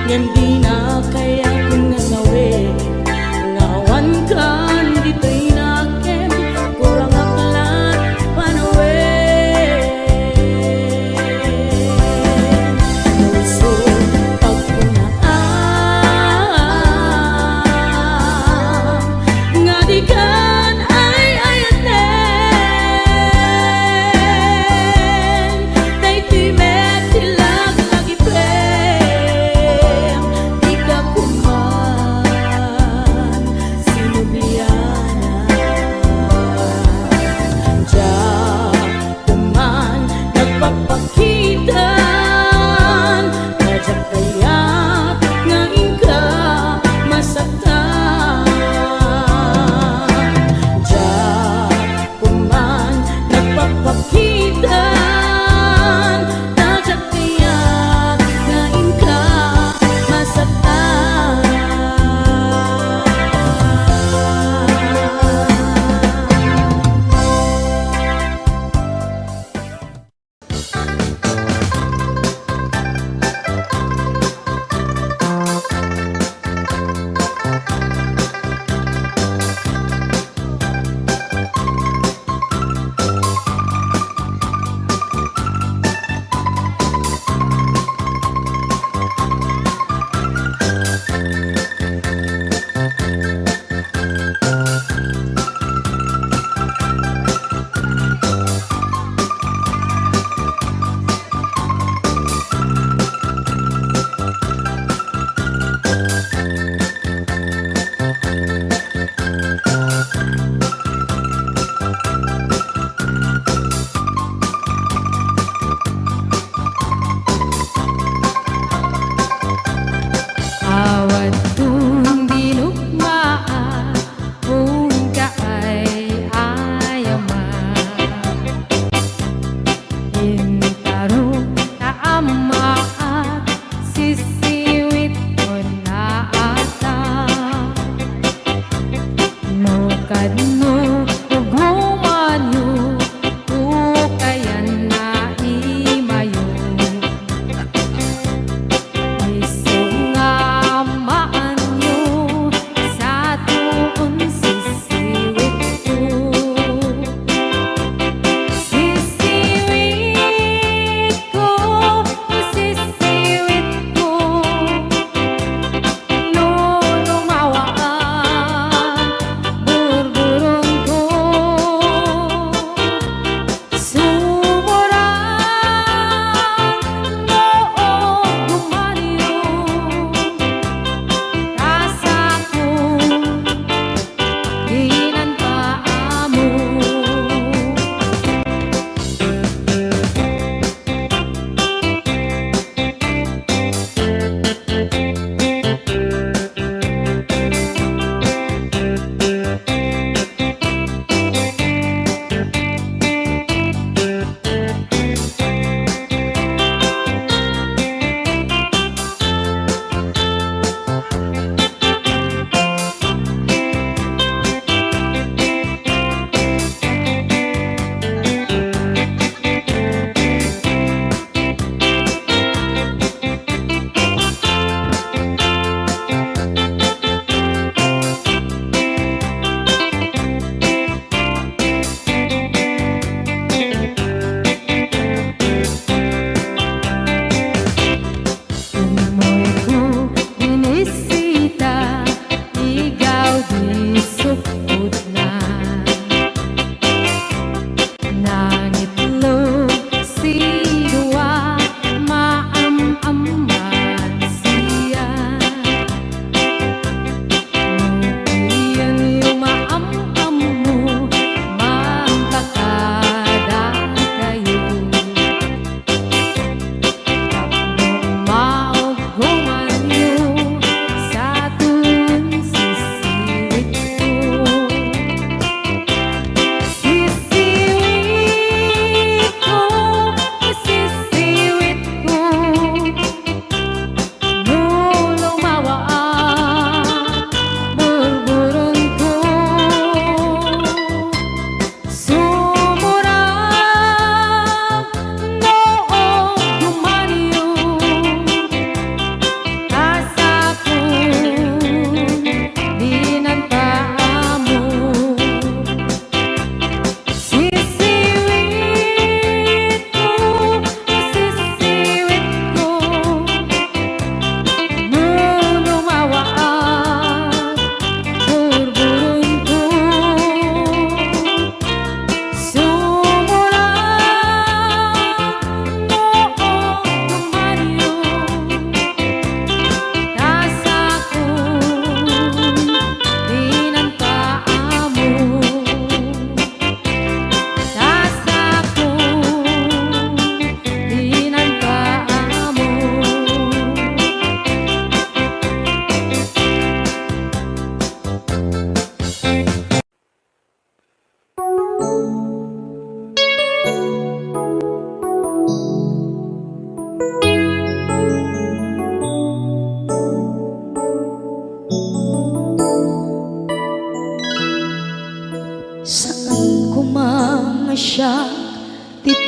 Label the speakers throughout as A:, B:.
A: Yan di na kaya kung nasawi ngawan kan dito'y nakem kurang aklat panawin Nuso pagpunaan nga di kan ay ayaten tay ti met tilag lagi prem di ka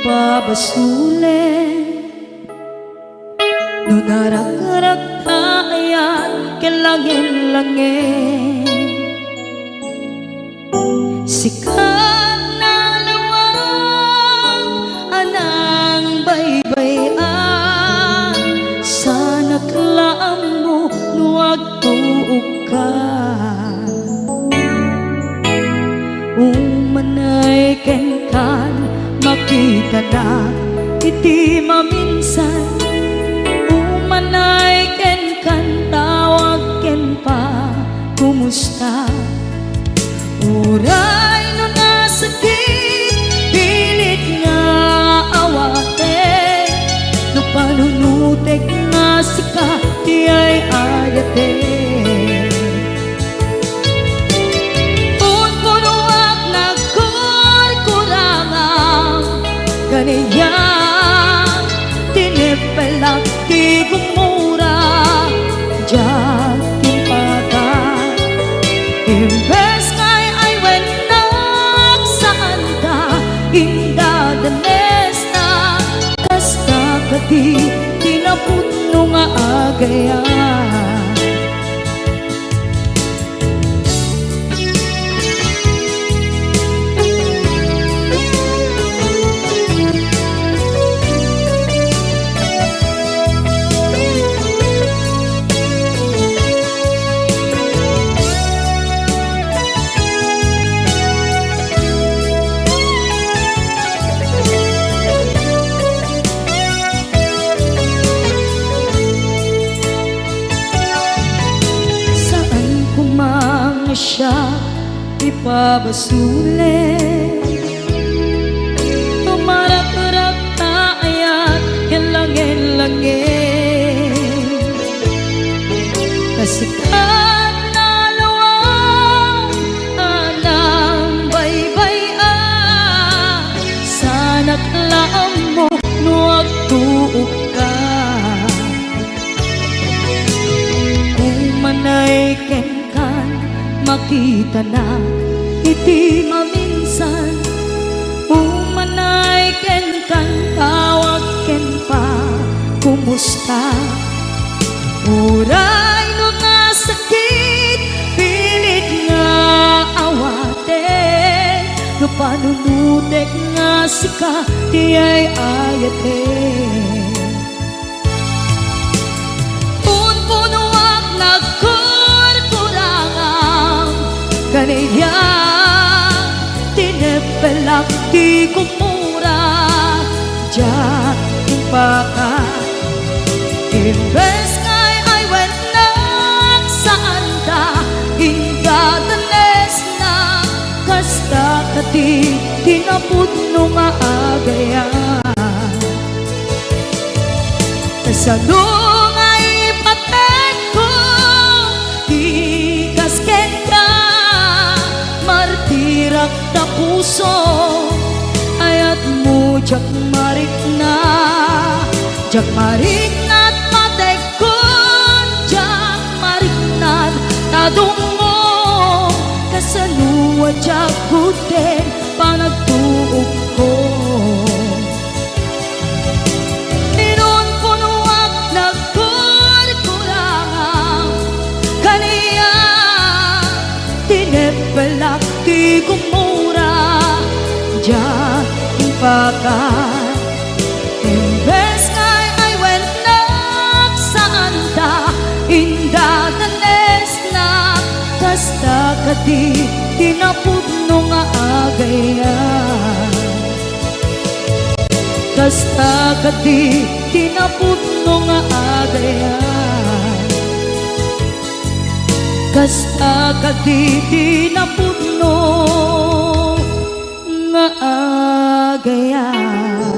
A: ipabasuli no narak-arak tayan kelangin-langin sikat na lawang anang baybayan sana klaan mo nuwag tuog ka umanay kenkan makita na iti maminsan umanay kenkan tawag ken pa kumusta uray no nasakit pilit nga awate no panunutek nga sika di ay ayate kaniya tinipelak di gumura diyan timpagan imbes kay ay wenak saan ka inda danes na kasta kadi tinaputno nga agayan siya ipabasuli tumarak-arak tayan kelangin-langin kasikat na lawang anang baybayan sana klaan mo nuwag tuog ka umanay kenkan makita na iti maminsan umanay ken kan tawag ken pa kumusta uray no nasakit pilit nga awate no panunutek nga sika di ay ayate punpunuak nagkurkurangan kaniya tinipelak di kumura diyan timpakan imbes kay ay wenak saan ka inda danes na kasta kati tinaputno nga agayan kasano nga ipatek ko di kasken ka martirak na puso ayat mo jak marik na at matek ko jak marik na tadungo kasanuwa jak kuten panagtuog ko ninon punuak nagkurkurangan kaniya tinipelak di kumura diyan timpakan imbes kay ay wenak saan ta inda danes na kasta kadi tinaputno nga agayan kasta kadi tinaputno nga agayan kasta kadi tinaputno nga agayan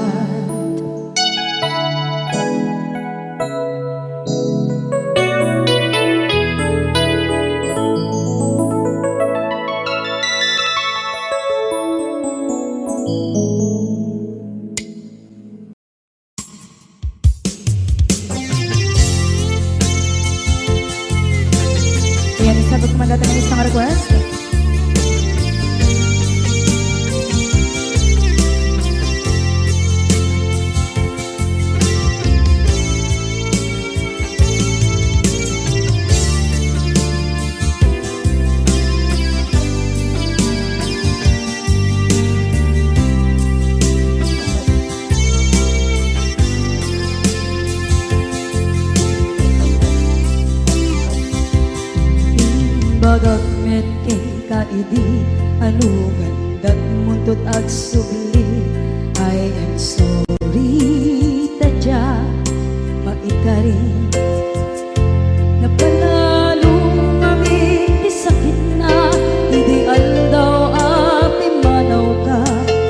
A: Yan, sabot kumagatan ng isang request. pagagmet king kaidi anugan dat muntot ag subli. I am sorry tadya maikari napanalo ngami isakit na ideal daw api manaw ka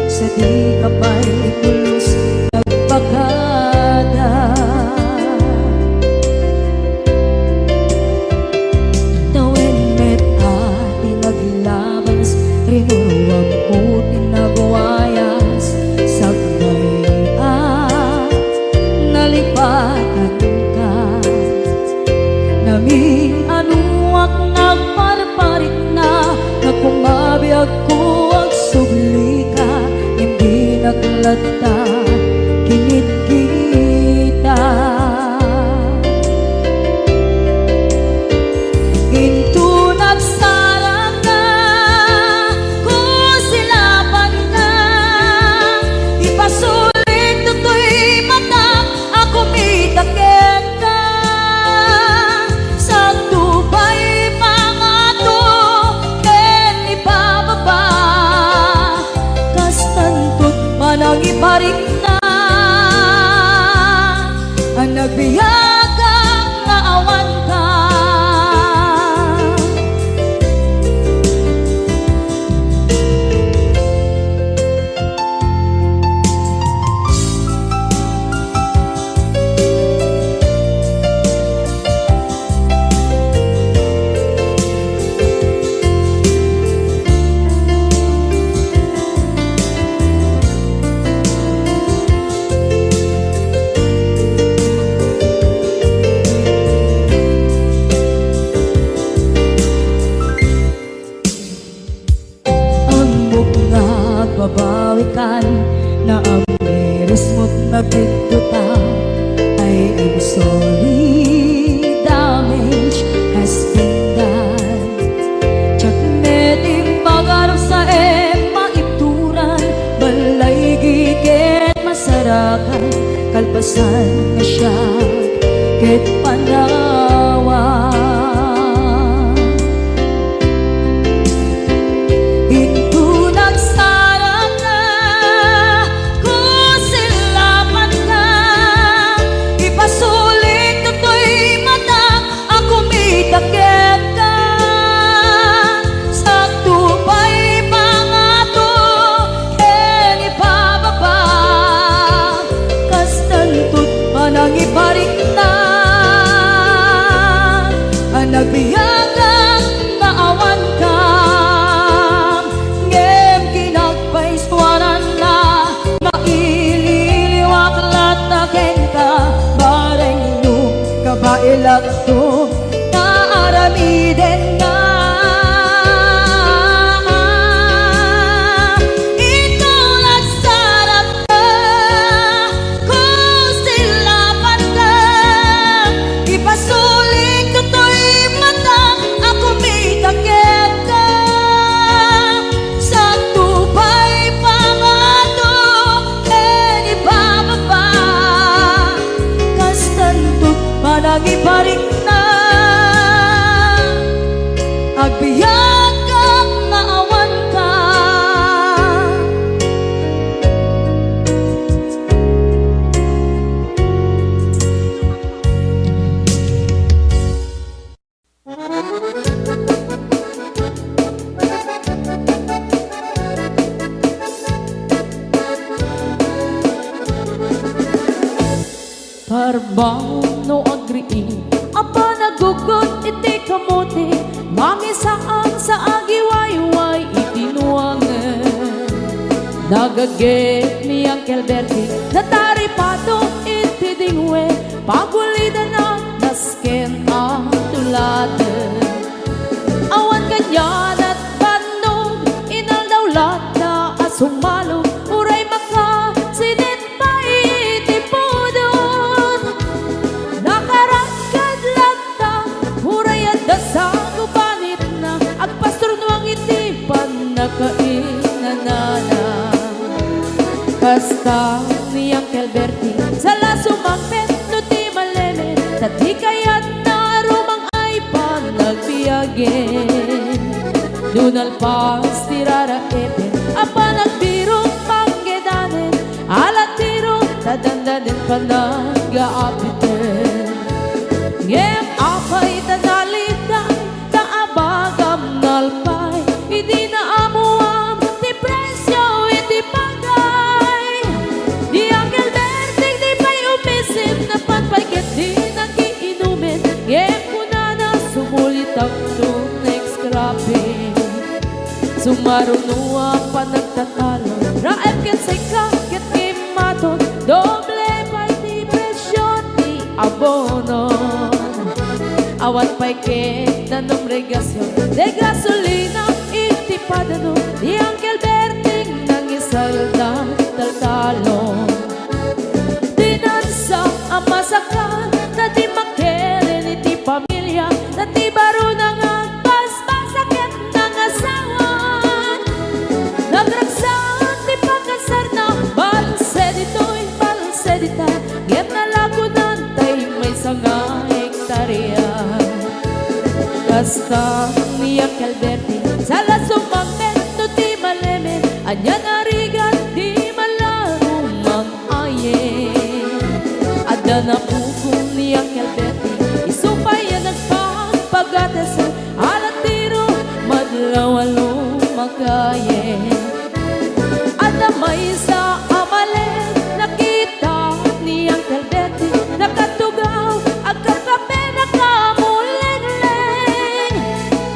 A: sa di kapay ikulos nagpakada. Tawin met ati naglabas rinuwag ko tinagwayas sagnay nalipatan ka naming anuak nagparparit na nakumabiyag ko ang subli ka hindi naglata kinit kita. Ginto nagsarang ka kung silapan ka ipasulit tutoy mata ako mitakit ka sa tubay mga to ken ipababa kastantot manang iparik na ang nagbiyagang naawan ka. Babawikan na ang miris mo't nagpigtuta. I am sorry, damage has been done. Tsak meting magarap sa maipturan balay giket masarakan kalpasan na siya ket panawa. Nagbiyagang naawan ka ngem kinagpaiswanan na maililiwak lataken ka bareng nung kabailak to naaramiden na. Ikaw nagsarap ka kung silapan ka ipasulit to'y ako may takip ka sa tubay pangato ken ibababa kastantot manang iparik na agbiyak kang naawan ka. Parbaw no agrii apa nagugot iti kamote mangisaan sa agiwayway itinuangan nagaget ni Uncle Bertie natari pato iti dingwe pagulida na nasken ang tulaten awan kanyan at bandog inaldawlat na asong malog uray maka sinit pa iti podon nakarakad lata uray at dasang upanit na agpastor nuang iti panakainanana kasta ni Uncle Bertie sa lasumangpet no ti maleme tati kayat na rumang ay panagbiyagen Dunal pas tirara ete apa nagbiro panggedanen alat tiro tadandanen panagaapiten ngem apay tanalitan taabagam nalpay hindi na amuam ti presyo iti pagay di Angel Berting di pa'y umisim na panpagkat di nagiinumin ngem kunana sumulit ang next grabe sumarunua pa nagtatalo raep ket seka ket imaton doble pa'y ti presyo ti abono awan pa'y ket nanom regasyon de gasolina iti padano di Angel Berting nang isalda taltalon dinansa ang masakan na di makeren iti pamilya na ti baro nang agpaspasaket ng asawan nagragsak ti pagkasar na balse dito'y balse dita ngem nalagunan tay may sanga hektarya kasta ni Angel Berting sala sumangmen no ti malemen anya narigat di malaro mag-ayen ada na pukong ni Angel Berting isupay yan nagpapagatesan alat tiro madlawalo magayen ada may sa amalen nakita ni Angel Berting nakatugaw agkakape nakamuleng-leng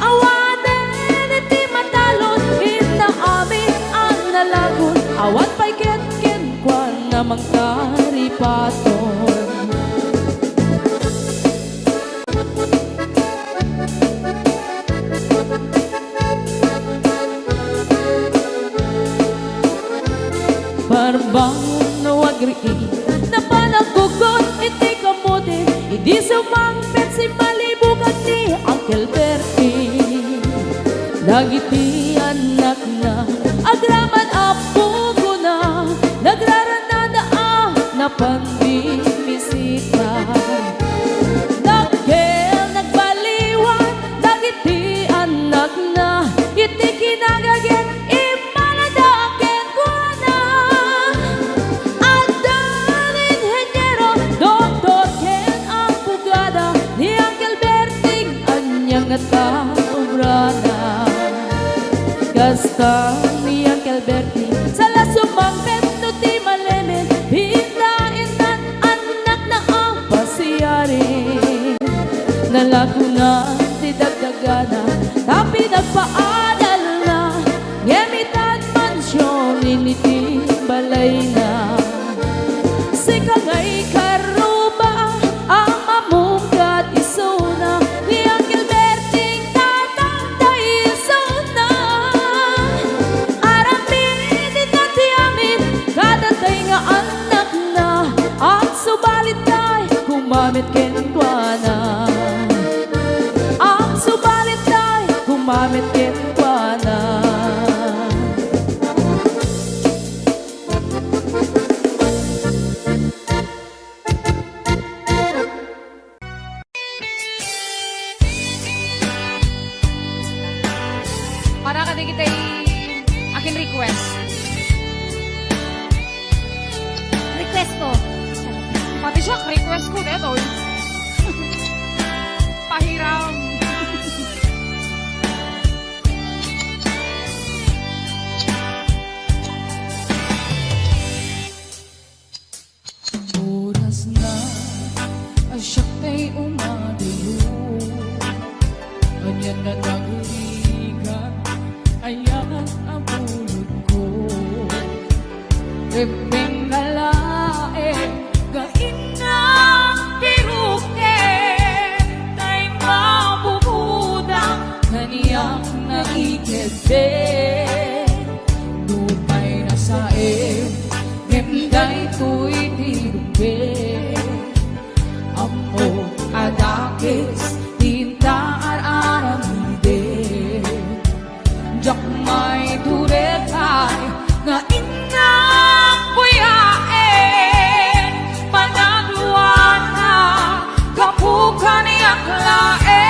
A: awanen iti matalon inaamin ang nalagon awan pa'y ket-ken kwa namang karipaton Barbangon na wagriin na panagugot iti kamote hindi sumangpet si malibugan ni Angel Berting dagiti anak na agraman apugo na nagraranada na panbimisita dagkel nagbaliwan dagiti anak na iti kinagaget imanadaken ko na adan inhenyero doktor ken ang pugada ni Angel Berting anyang nataobrana kasta ni Angel Berting sala sumangpet no ti malemen hindain anak na ang pasiyari nalagunan ti dagdagana tapi nagpaadal na ngemitan mansyon initi balay na sika nga'y karuba ang mamungkat isuna ni Angel Berting tatangday isuna aramin itati amin kadatay nga anak na ang subalit ay kumamit kenkwana ang subalit ay kumamit kenkwana
B: para ka di kita akin request. Request ko. Pati siya, request ko dito. Pahiram.
A: Oras na asyak tay umadiyo Anyan na nagurigan ayan ang bulod ko Iping nalae gain na piruke tay mabubudang kaniyang naikebe Dupay na sae Ngemday ko'y tirumbe Amo adakis tinta ar-aramide Jak may turekay nga inang buyae Panagluan na kapukan niyang lae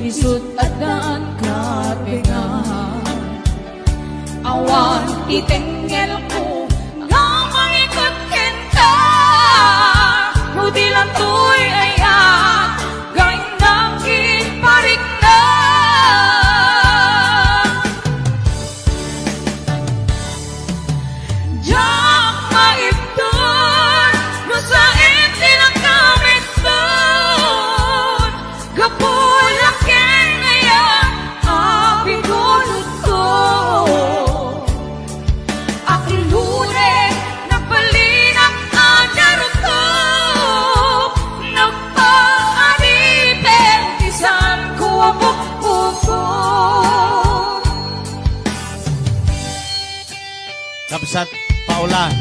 A: isut at daan katingan. Awan itengel ko nga mangikot kinta, hudi lang tuy ayan, gaing nangkin parik na. Diyak maipton, no sa itilang kamit doon, gapulak ken ayan, apigulot ko. Akilure, nagbalinang adarot ko, nagpaadipin, isan ko abok-boko.
C: Kapsat, Paula,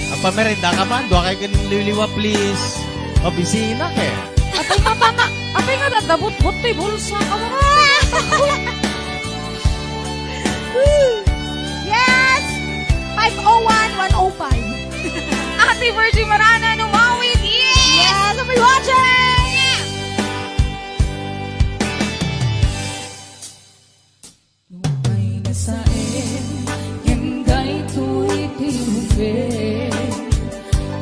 C: ang pamerenda ka man, doon kayo ganun liliwa, please. Mabisina ka eh.
B: Apay matana, apay nga dadabot-bot to'y bulsa ka mo.
D: Yes! 501-105.
B: Ate Virgie Marana, numawid, yes!
D: Yes, I'll be watching!
A: Nungay na saen, hingay tuy tinubin.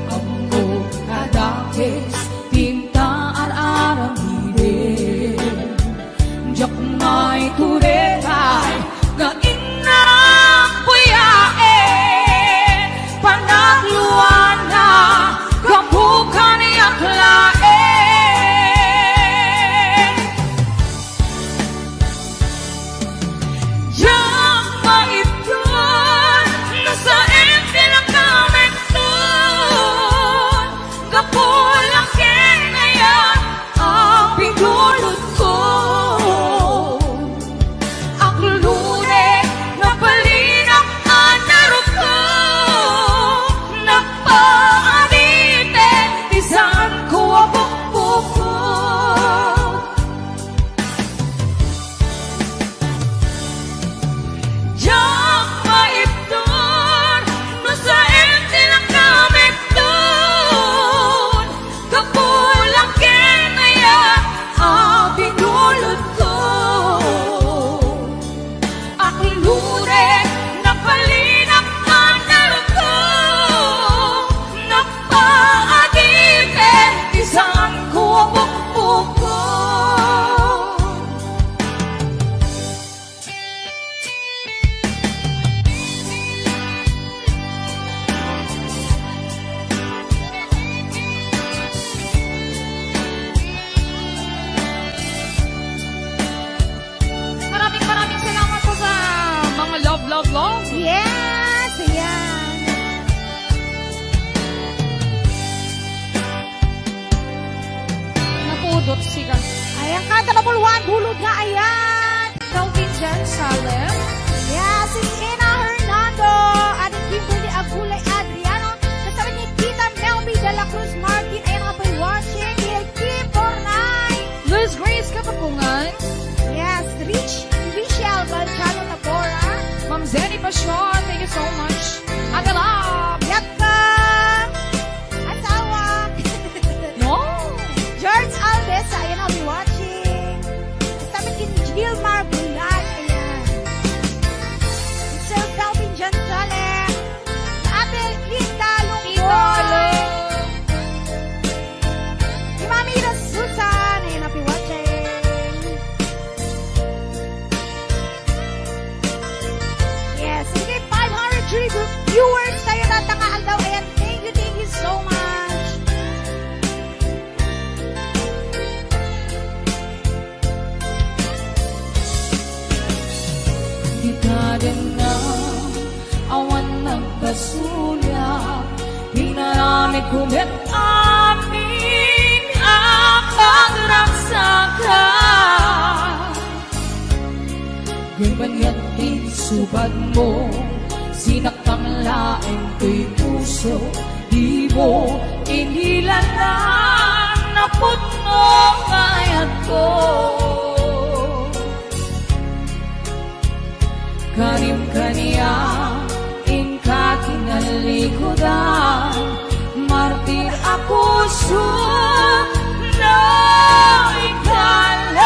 A: Ambo kadakis, tinta ar-aram hidin. Diyak may turetay, nga inang puyain. Panagluan na, kabukan yaklain. Diyak maipon, nasa empty lang kamit doon. Kapulak ngayon, ang pindulot ko. Aklure, napalinang anarot ko. Nagpaadite, isan ko abok-boko. Diyak maipton, no sa empty lang kamit doon. Kapulak ngayon, ang pindulot ko. Aklure, napalinang anarot ko. Nagpaadite, isan ko abok-boko.
B: Maraming salamat po sa mga love.
D: Yes! Ayan!
B: Napudot siya.
D: Ayan ka, tababulwan, bulod nga, ayan!
B: Calvin Jan Salem.
D: Yes, it's Ina Hernando, Adik Kimberly Agulay Adriano, kasama ni Tita Melby de la Cruz Martin, ayan nga po'y watching, Lil Kim Bornay,
B: Luz Grace Kapapungan.
D: yes, Richelle Balcano Nabora,
B: Ma'am Zenny Pasyon. Thank you so much. Ate Love.
D: Yatka, Asawa,
B: No.
D: George Alves, ayan I'll be watching, kasama ni Gilmar Bulan, ayan, Sir Calvin John Salem, Ate Linda Lungkol, si Mami Ira Susan, ayan I'll be watching. Yes, sige, 500 viewers tayo natangaan daw. Ayan, thank you so much.
A: Di ka din na awan nagkasulya, pinarami kumit amin ang pagragsakan. Ganyan din subad mo, sinakang laing ko'y puso, di mo inilalang naput mo kayat ko. Karim kaniya, ingka kinalikodan, martir ako na ikalan.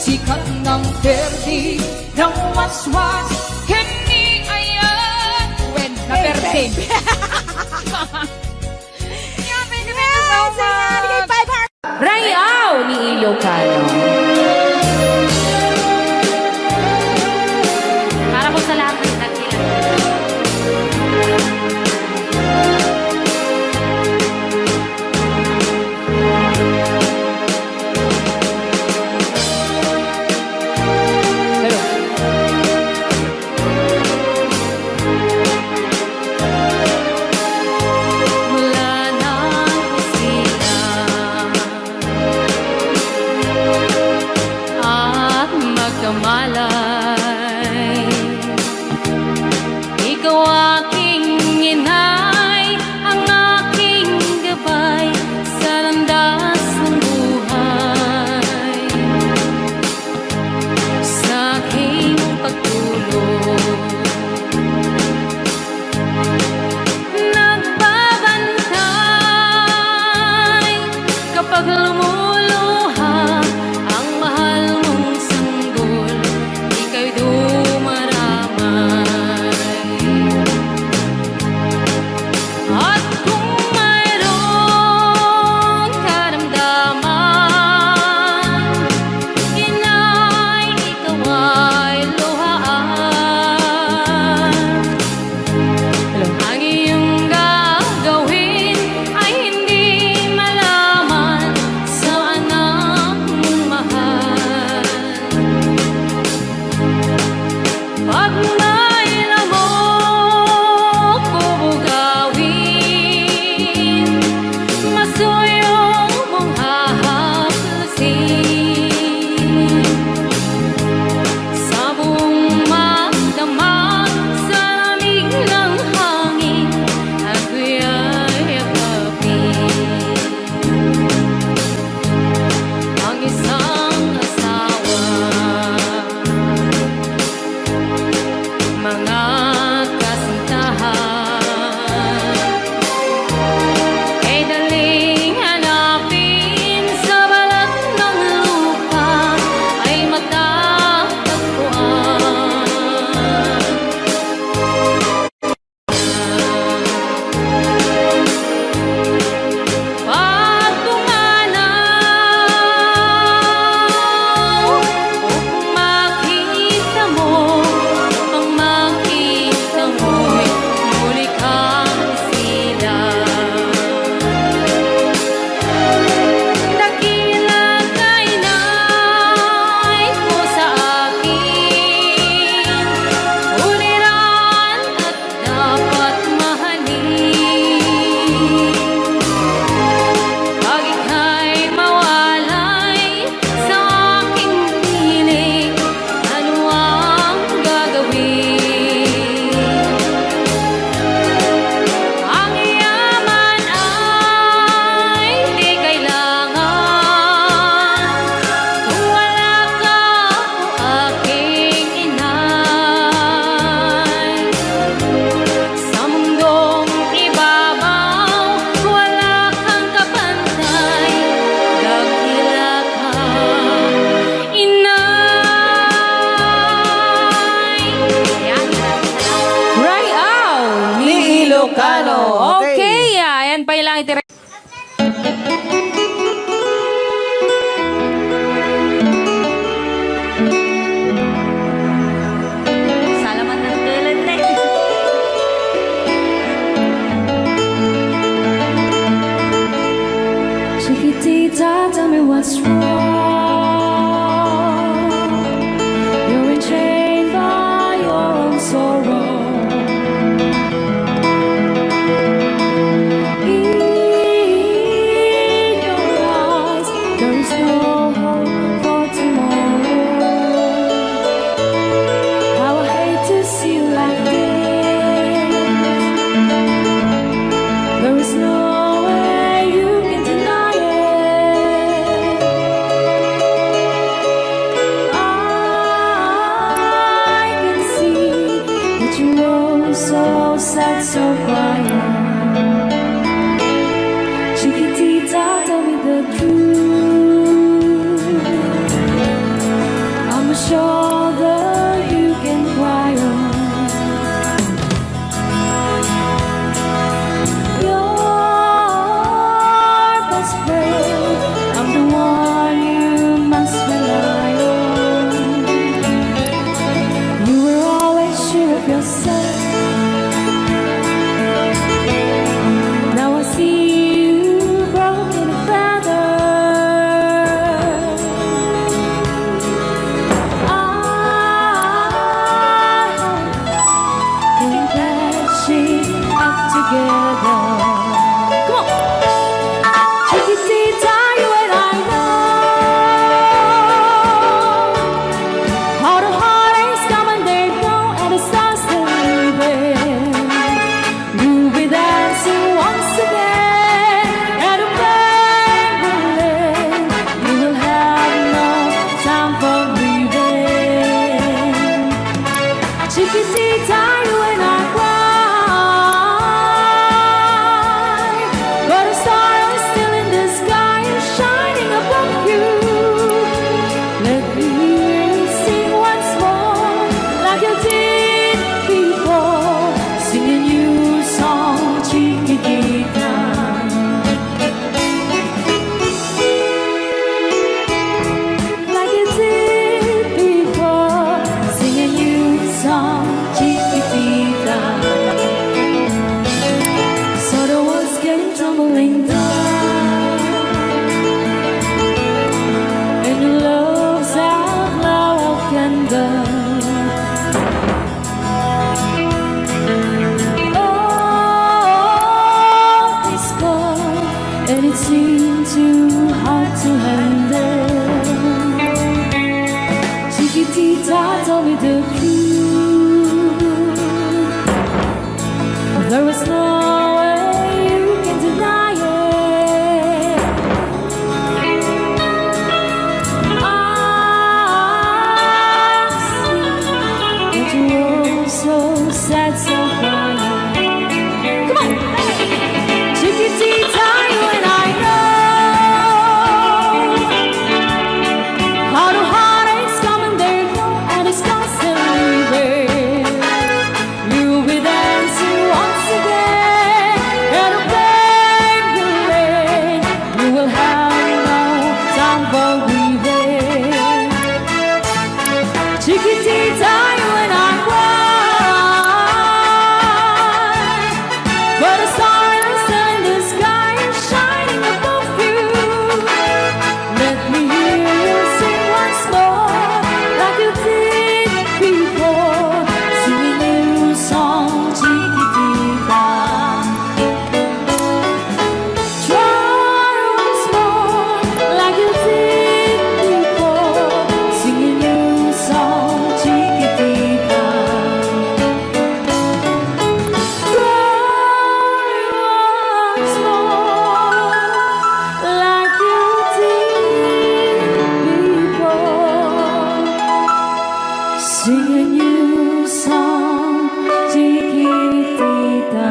B: sikat ng perdi ng waswas kini ayan when na perdi.
A: Rayaw ni Ilocano.
B: Para po sa lahat ng nagkilan.
A: Mula ng kusina at magkamalay, ikaw aking inay, ang aking gabay sa landas ng buhay. Sa aking pagtulog, nagbabantay kapag lumuluha ang mahal mong sanggol, ika'y dumaramay. At kung mayroong karamdaman, inay, ikaw ay luhaan. Ang iyong gagawin ay hindi malaman sa anak mong mahal. Pag may lamok o bugawin, masuyong mong hahaklasin. Sa buong magdamag, sa lamig ng hangin, ako'y yakapin. Ang isang asawa, mga kasintahan, ay daling hanapin sa balat ng lupa, ay matatagpuan. Pag pumanaw, kung makita mo, ang makita mo'y muli kang sila. Dakila kay nay ko sa akin, uliran at dapat mahalin. Pag ika'y mawalay sa aking piling, ano ang gagawin? Ang yaman ay di kailangan, kung wala ka o aking inay. Sa mundong ibabaw, wala kang kapantay, dakila ka, inay.
B: Yan.
A: Rayaw ni Ilocano. Okay, ayan pa ilang itira.
B: Salamat ng tulad na
A: Chiquitita, tell me what's wrong. You're enchained by your own sorrow. In your eyes, there is no hope for tomorrow. How I hate to see you like this. There is no way you can deny it. I can see that you're so sad, so quiet. Chiquitita, tell me the truth. the truth. There was no way you can deny it. I see that you were so sad, so crying. Come on, Chiquitita, you and I know how the heartaches come and they go, and it's constantly there. You'll be dancing once again, and the pain will rain. You will have no time for grieving. Chiquitita, you and I cry, but a star is still in the sky and shining above you. Let me hear you sing once more, like you did before. Sing a new song, Chiquitita. Try once more, like you did before. Sing a new song, Chiquitita. Try once more, like you did before. Sing a new song, Chiquitita.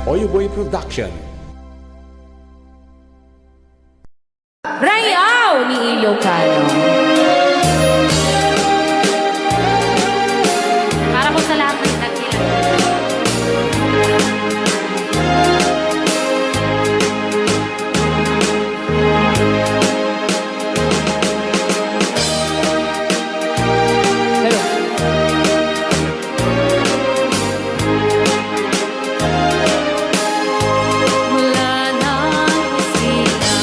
E: Oyoboy Production.
A: Rayaw ni Ilocano.
D: Para po sa lahat ng nagkilala.
A: Mula ng kusina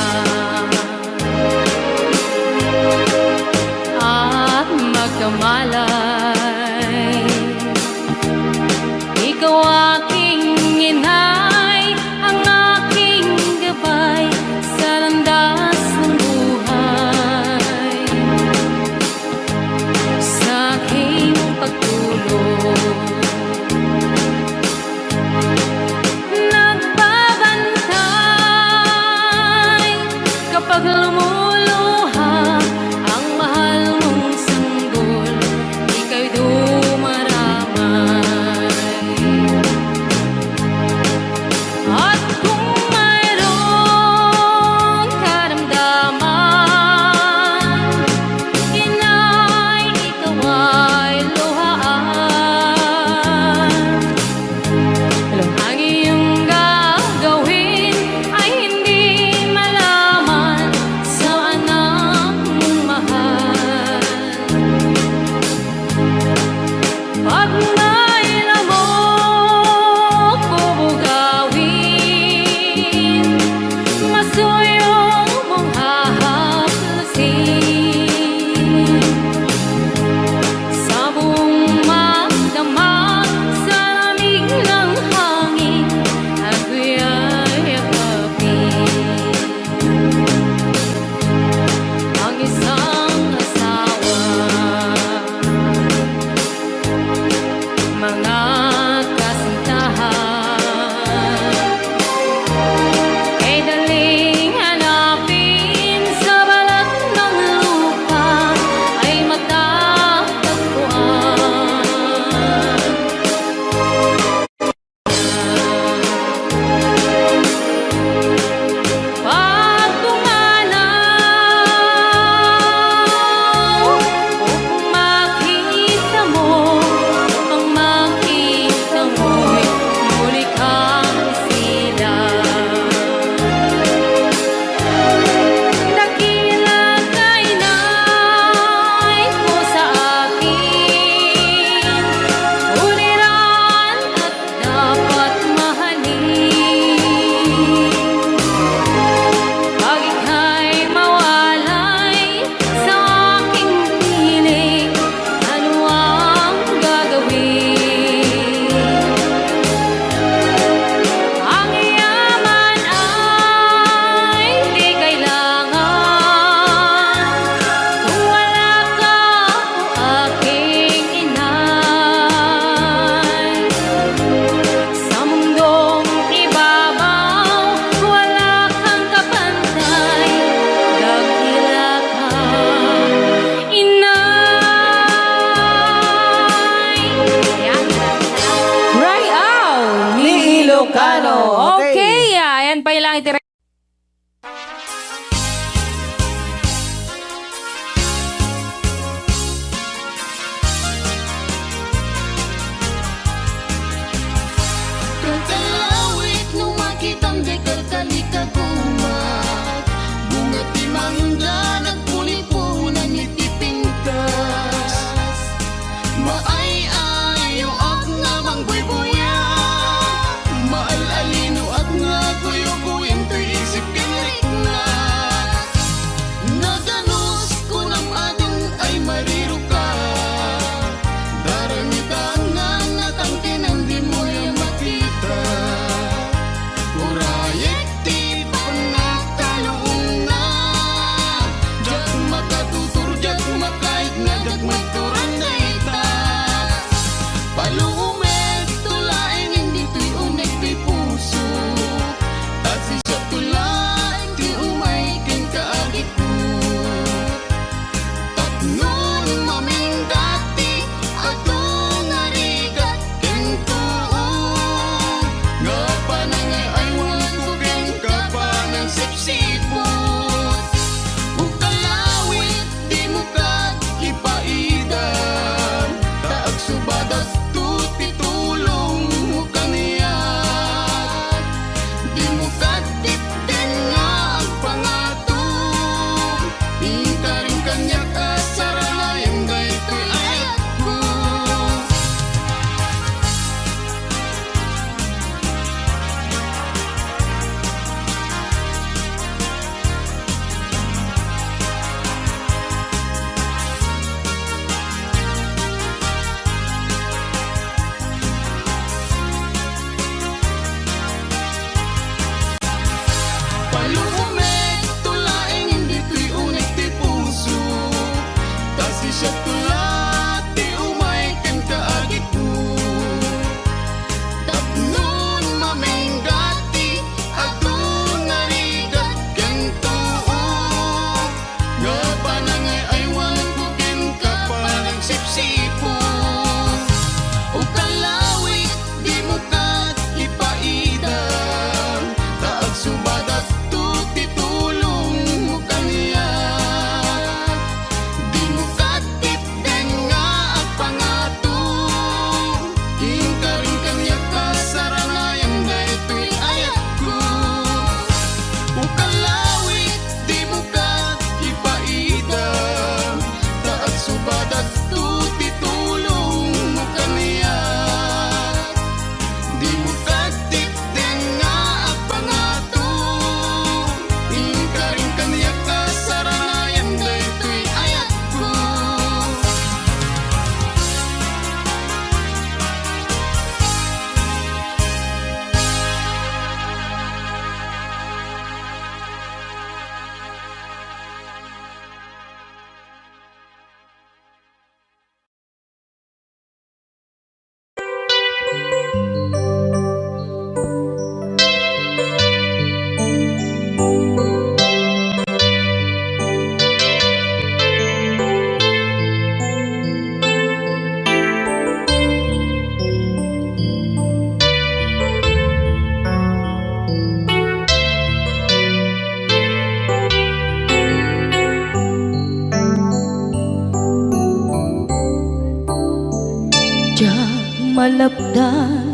E: malabdan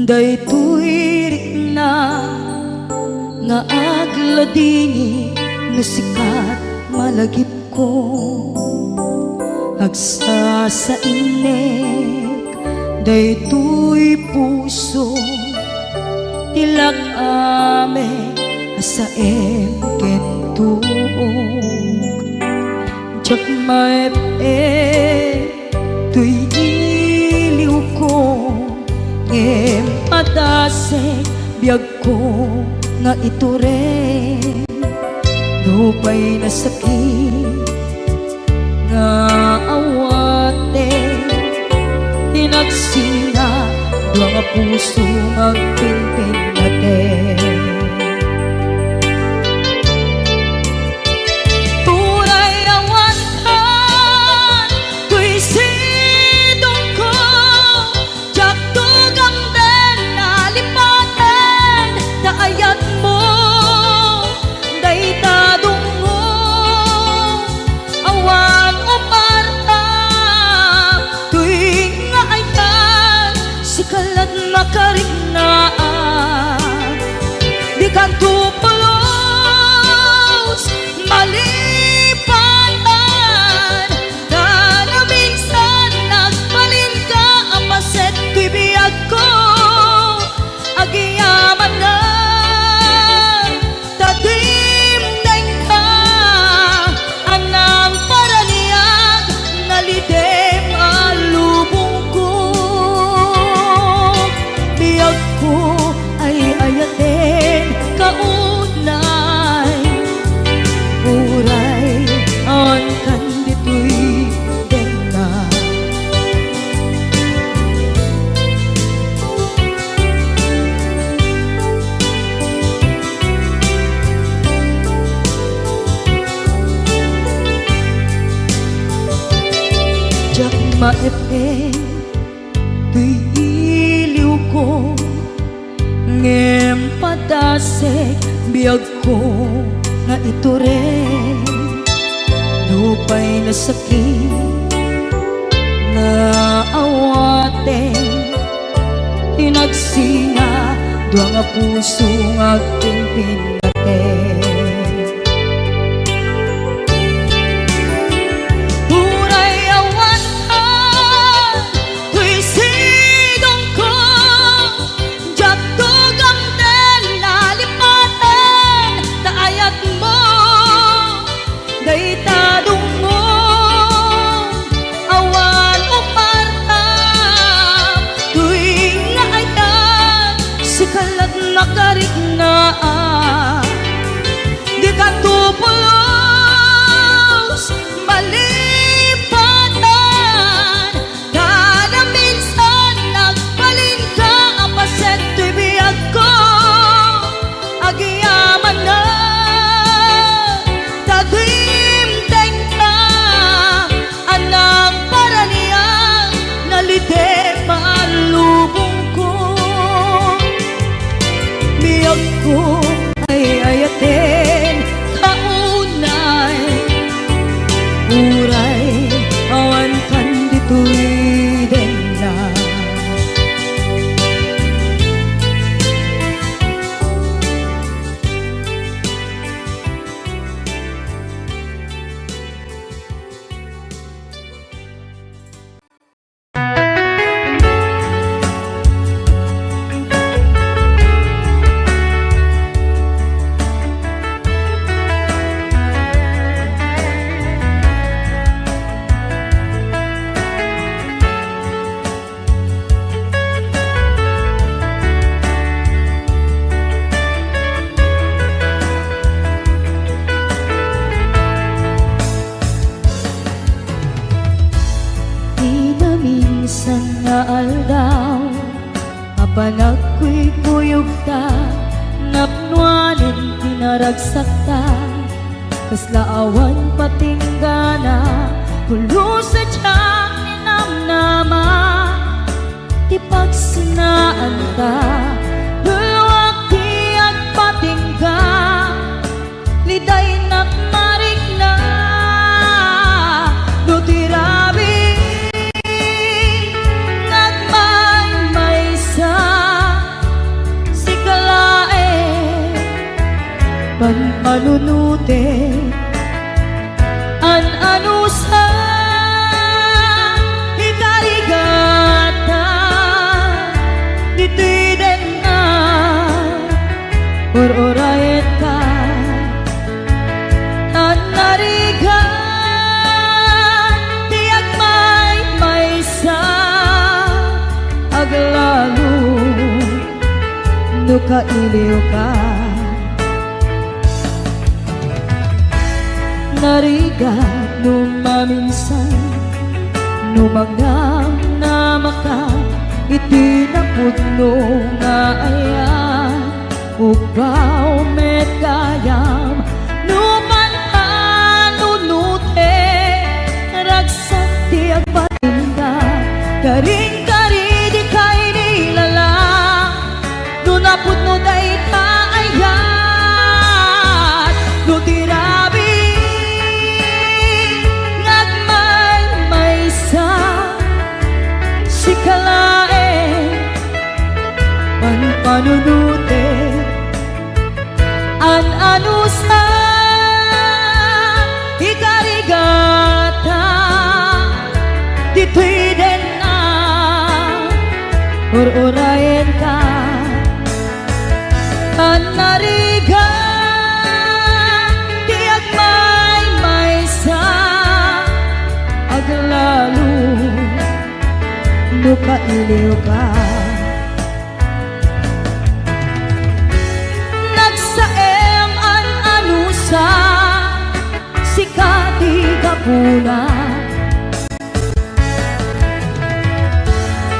E: daytoy rikna nga agladingi nga sikat malagip ko agsa sa inek daytoy puso tilak ame asaem kentuog jak maep tuy iliw ko ngem padasek biyag ko nga ituren dupay na sakit nga awate tinagsinga dua nga puso magpinpin natin turay awantan tuy sidong ko jak tugang den nalipaten daayat mo daytadong mo awan umarta tuwing nga ayan sikalat makarignaan di ka tupulos malipatan na na minsan nagbalin ka ang paset bibiyag ko agiyaman na tatimdeng ka anang paraniyag nalidem alubong ko biyag ko ay ayaten kaunay uray on kanditoy denga jak maepe tuy iliw ko ngem padasek biyag ko nga ituren lupay na sakit nga awate tinagsinga dua nga puso nga pinpinaten turay awantan tuy sidong ko jak tugang den nalipaten daayat mo daytadong mo awan umarta tuwing nga ayan sikalat makarignaan di ka tupulos malipatan kada minsan nagbalin ka ang paset tuy biyag ko agiyaman na tagimteng ka anang paraniyang nalidem alubong ko biyag ko ay ayaten kaunay uray awan kanditoy denla di na minsan nga aldaw apanag ko'y kuyog ta napnuanin pinaragsak ta kaslaawan patinggana pulo sa tiyang ninamnama ti pagsinaan ta luwag di at patingga liday nakmarik na no tirabi nag Nukailiw ka Narigat numaminsan Numangam na maka Itinapudno nga ayan Ugaw met kayam Numan panunute Ragsak di agpatinda Karing-kari di kay nilala Nunapudno day kaayat Nutirabi Ngagmay maysa Sikalae Panpanunute An-anusa Ikarigata Dito'y din na Ur-urayin ka An-nariga Tiyak may-maysa Aglalo Nukailiw ka Nagsaem an-anusa Sikati kapuna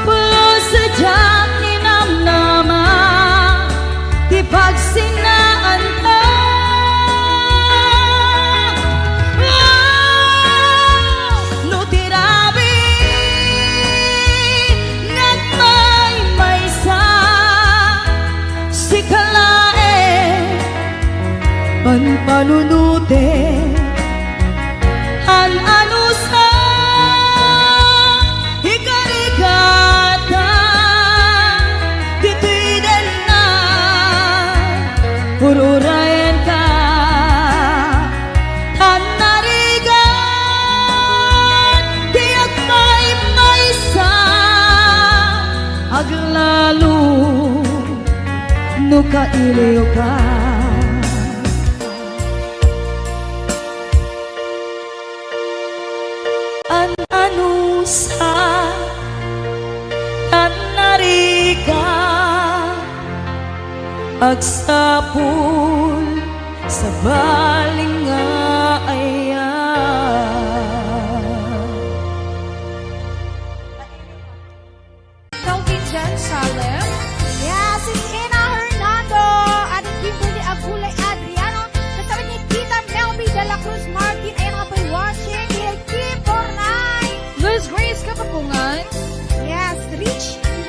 E: Pulo sadyang ninamnama Di pagsinaan ka Nutirabi Nagmay-maysa Sikalae Panpanunute An-anusa Ikarigata Dito'y din na Ururayan ka Tanarigan Tiyak may-maysa Aglalo Nukailiw ka An-anusa Tanariga Agsapul Sa baling nga ayan
B: Calvin Jan Salem,
D: Yes, it's Ina Hernando at Kimberly Agulay Adriano. Kasama ni Tita Melby de la Cruz Martin. Ayan nga po'y watching. Hail Kim Bornay.
B: Luz Grace Kapapungan,
D: Yes,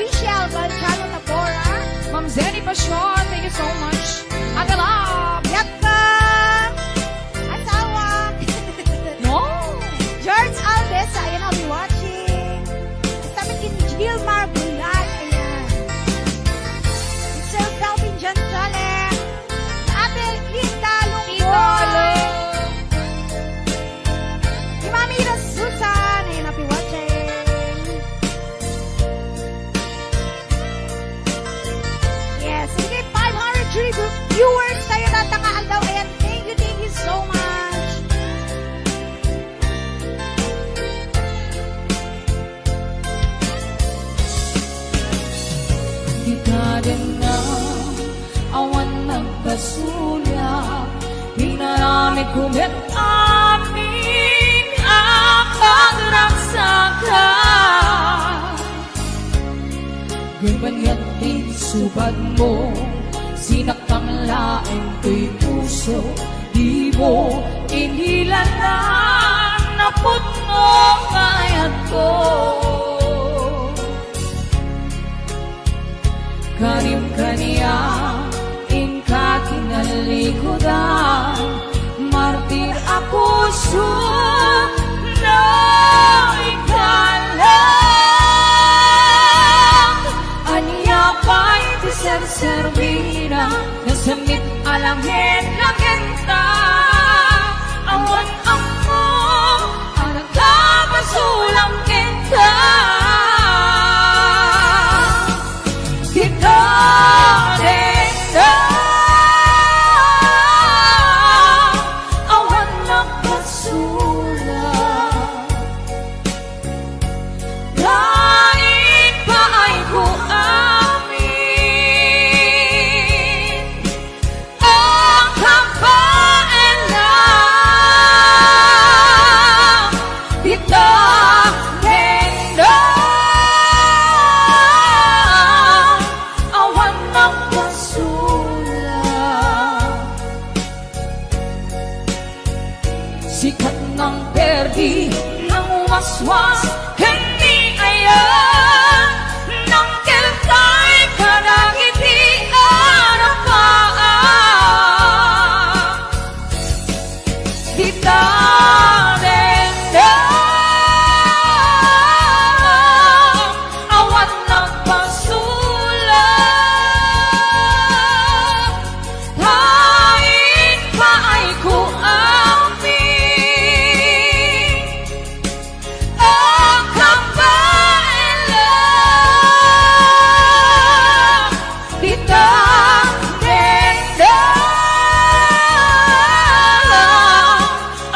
D: Richelle Valcano Tabora.
B: Ma'am Zenny Pasyon, thank you so much. Agalab,
D: Yatka. Asawa.
B: no?
D: George Alves. Ayan nga po'y watching. Kasama ni Gilmar Bulan. Ayan. Sir Calvin John Salem. Ate Linda Lungboy. Si Mami Ira Susan, ayun na watching. Yes, sige, 500 viewers tayo natangaan daw. Ayan, thank you so much.
A: Di ka din na awan nagkasulya Pinarami kumit aming akagraksakan Gabanyat din subad mo Sinakang laing ko'y puso Di mo inilanan Napot mo kayat ko Kanim kaniya Inka kinalikudan Martir ako na ikalang Aniya pa'y tiserservina Nasamit alangin lagenta Awan ako Ang nagkabasulang kita Kita din na Awan nagkabasulang
B: Sikat ng perdi ng waswas, hindi ayan ng kiltay kanangitian ang paa. Di tanendang awan ng pasulang, hain pa ay kuamin ang kampailan. Di tanendang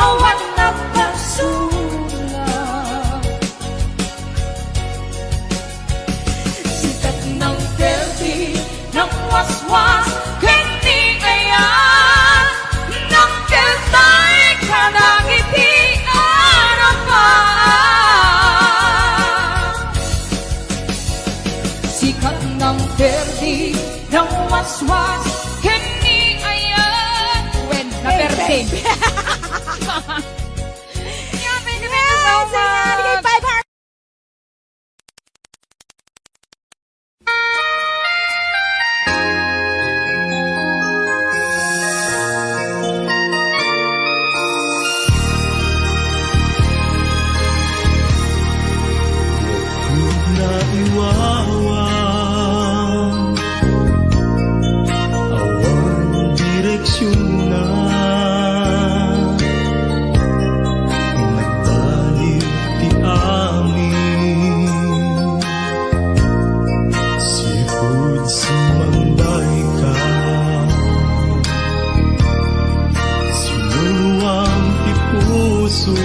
B: awan ng pasulang. Sikat ng perdi ng waswas, hindi ayan ng kiltay kanangitian ang paa. Sikat ng perdi ng waswas, hindi ayan when na perdi.
D: Yeah, thank you so much. Bigay 500.
F: na iwawan, awang direksyon na nagbalik ti amin. Sipud sumambay ka, sinuluwang ti puso.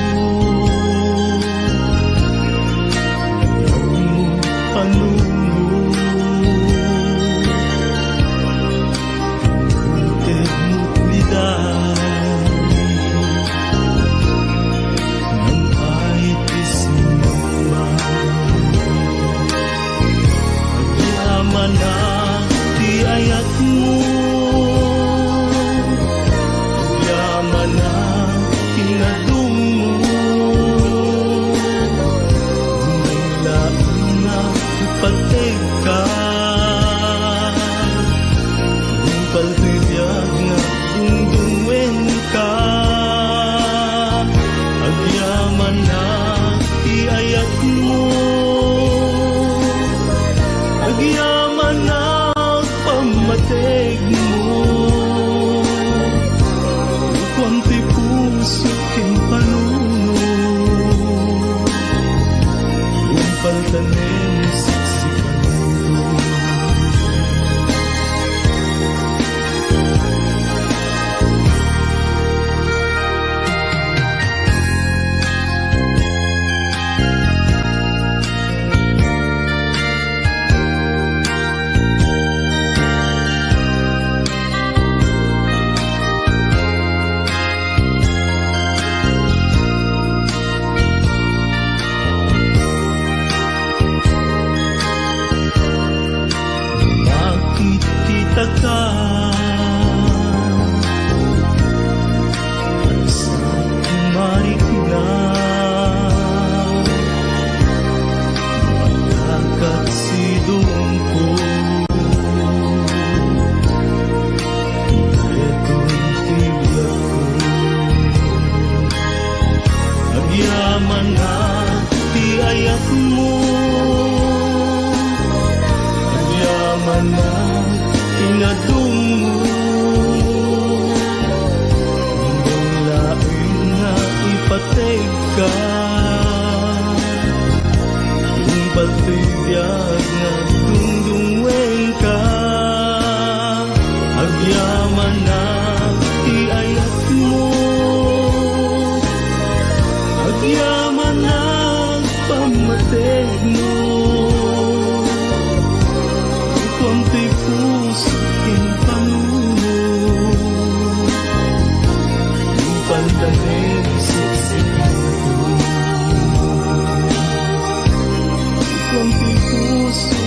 F: Puso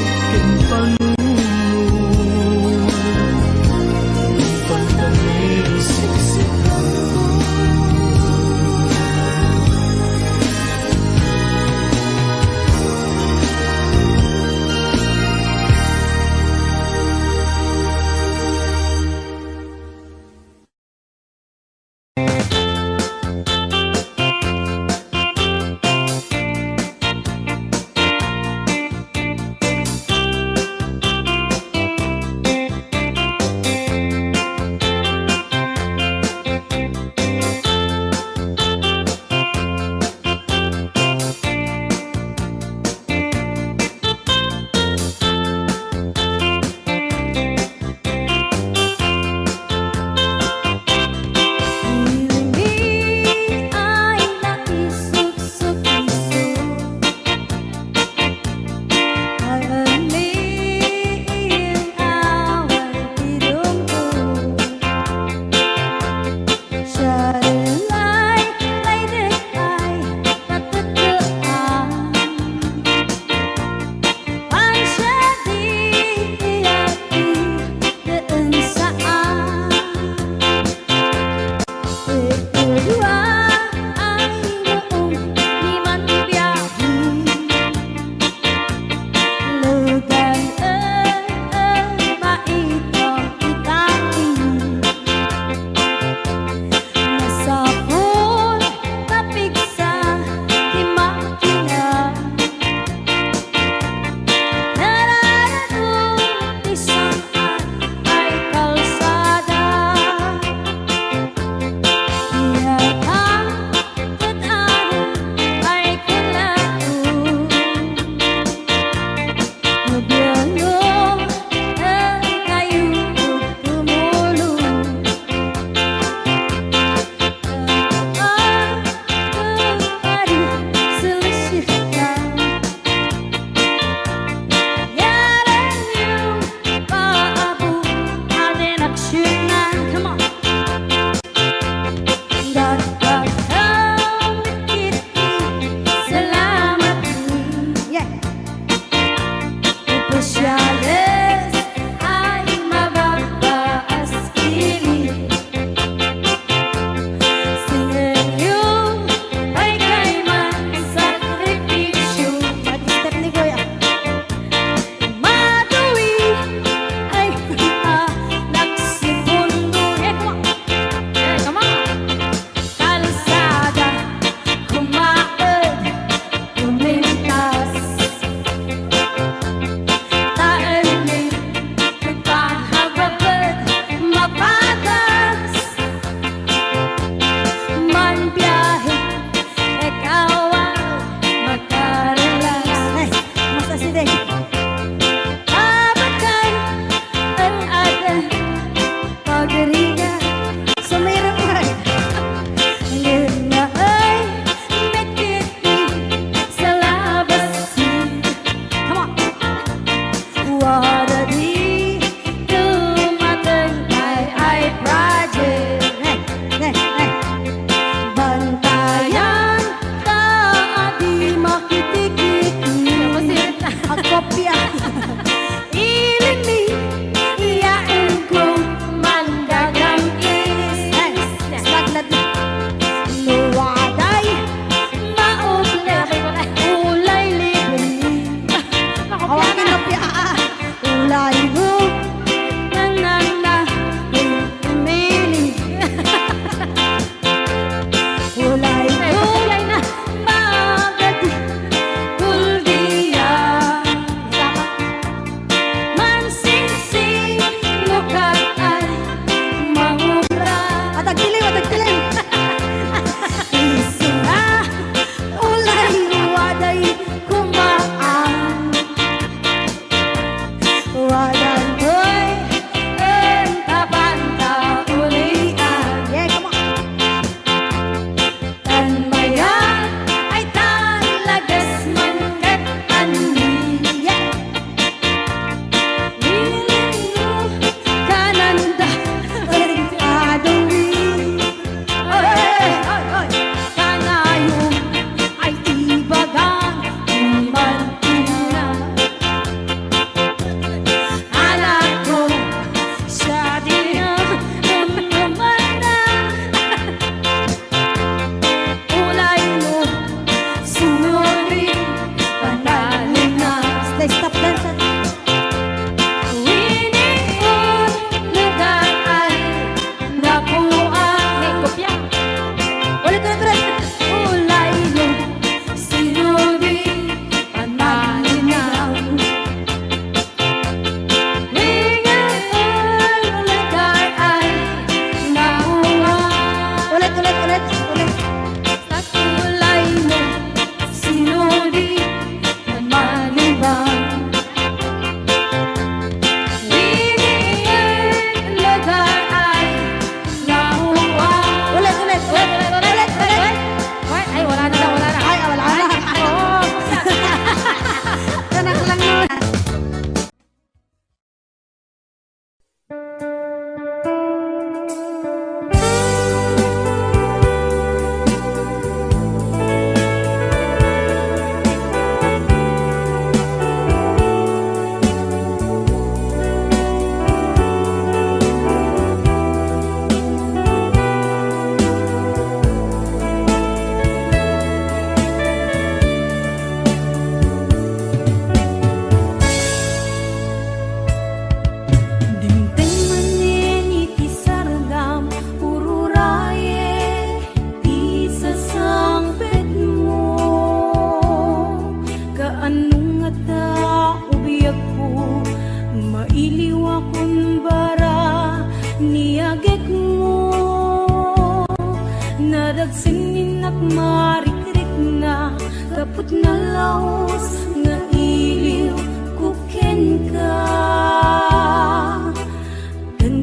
E: Dagsin at marikrik na kaput na laos nga iliw kuken ka.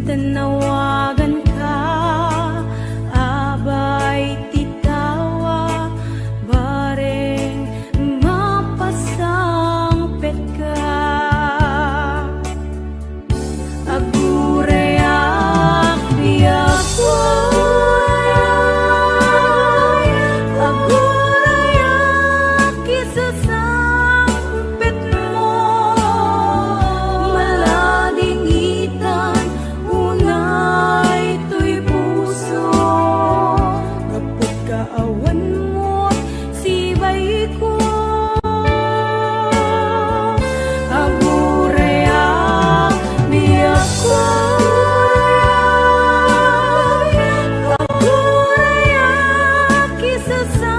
E: Tanawagan ka, abay titawa, bareng mapasangpet ka. Agurayak biyakway, agurayak isasangpet mo, maladingitan unay to'y puso. Kapag kaawan mo, sibay ko. Agurayak biyakway, agurayak isasangpet